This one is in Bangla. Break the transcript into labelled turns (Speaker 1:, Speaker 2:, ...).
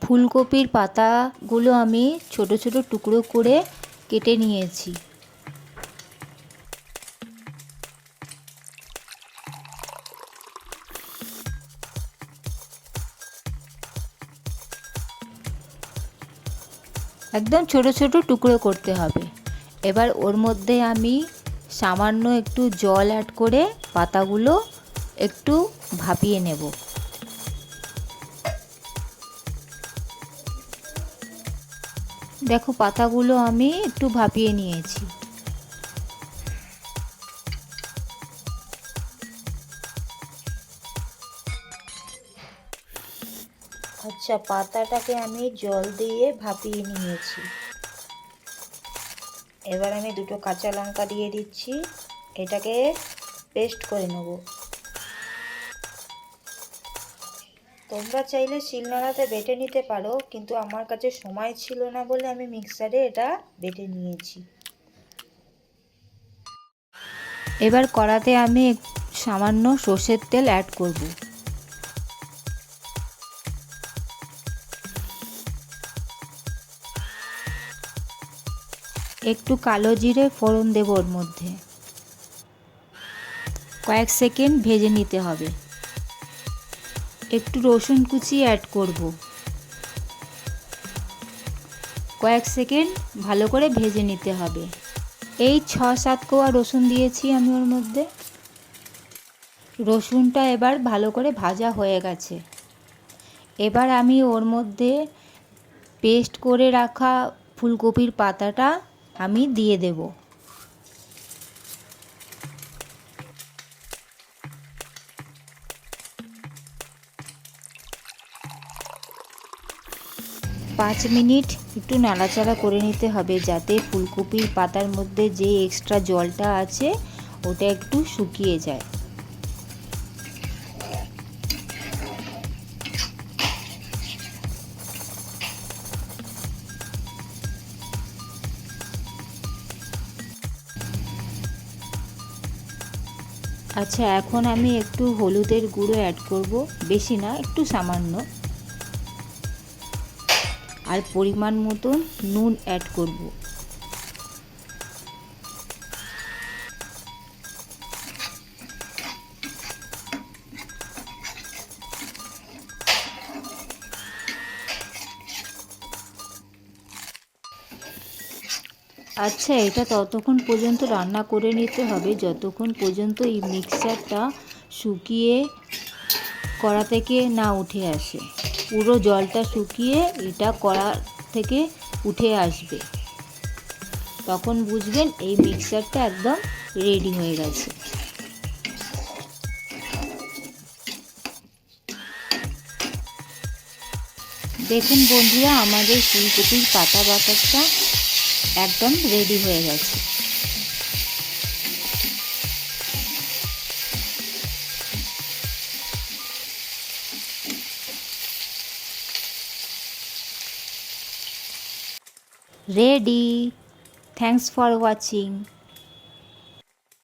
Speaker 1: ফুলকপির পাতাগুলো আমি ছোট ছোট টুকরো করে কেটে নিয়েছি। একদম ছোট ছোট টুকরো করতে হবে। এবার ওর মধ্যে আমি সামান্য একটু জল অ্যাড করে পাতাগুলো একটু ভাপিয়ে নেব। দেখো পাতাগুলো আমি একটু ভাপিয়ে নিয়েছি। আচ্ছা, পাতাটাকে আমি জল দিয়ে ভাপিয়ে নিয়েছি। এবার আমি দুটো কাঁচা লঙ্কা দিয়ে দিচ্ছি, এটাকে পেস্ট করে নেব। তোমরা চাইলে শিলনোড়াতে বেটে নিতে পারো, কিন্তু আমার কাছে সময় ছিল না বলে আমি মিক্সারে এটা বেটে নিয়েছি। এবার কড়াতে আমি সামান্য সর্ষের তেল অ্যাড করব। একটু কালো জিরে ফোড়ন দেব ওর মধ্যে। কয়েক সেকেন্ড ভেজে নিতে হবে। একটু রসুন কুচি অ্যাড করব। কয়েক সেকেন্ড ভালো করে ভেজে নিতে হবে। এই 6-7 কোয়া রসুন দিয়েছি আমি ওর মধ্যে। রসুনটা এবার ভালো করে ভাজা হয়ে গেছে। এবার আমি ওর মধ্যে পেস্ট করে রাখা ফুলকপির পাতাটা আমি দিয়ে দেব। পাঁচ মিনিট একটু নাড়াচাড়া করে নিতে হবে, যাতে ফুলকপির পাতার মধ্যে যে এক্সট্রা জলটা আছে ওটা একটু শুকিয়ে যায়। আচ্ছা, এখন আমি একটু হলুদের গুঁড়ো অ্যাড করব, বেশি না, একটু সামান্য। আর পরিমাণ মতন নুন অ্যাড করব। আচ্ছা, এটা ততক্ষণ পর্যন্ত রান্না করে নিতে হবে যতক্ষণ পর্যন্ত এই মিক্সচারটা শুকিয়ে কড়া থেকে না উঠে আসে। পুরো জলটা শুকিয়ে এটা কড়া থেকে উঠে আসবে, তখন বুঝবেন এই মিক্সচারটা একদম রেডি হয়ে গেছে। দেখুন বন্ধুরা, আমাদের ফুলকপির পাতা বাটারটা একদম রেডি হয়ে গেছে। রেডি। Thanks for watching.